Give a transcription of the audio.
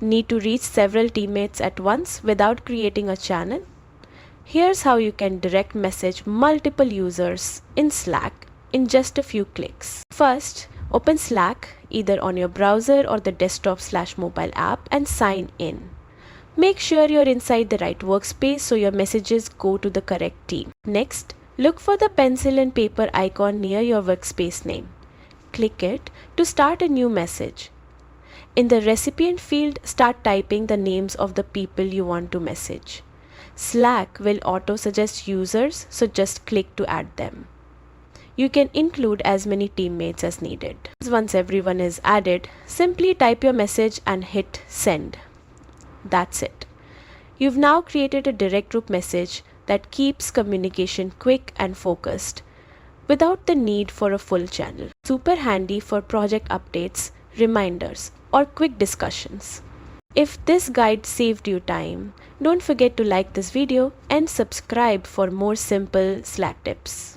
Need to reach several teammates at once without creating a channel? Here's how you can direct message multiple users in Slack in just a few clicks. First, open Slack either on your browser or the desktop/mobile app and sign in. Make sure you're inside the right workspace so your messages go to the correct team. Next, look for the pencil and paper icon near your workspace name. Click it to start a new message. In the recipient field, start typing the names of the people you want to message. Slack will auto-suggest users, so just click to add them. You can include as many teammates as needed. Once everyone is added, simply type your message and hit send. That's it. You've now created a direct group message that keeps communication quick and focused without the need for a full channel. Super handy for project updates, reminders, or quick discussions. If this guide saved you time, don't forget to like this video and subscribe for more simple Slack tips.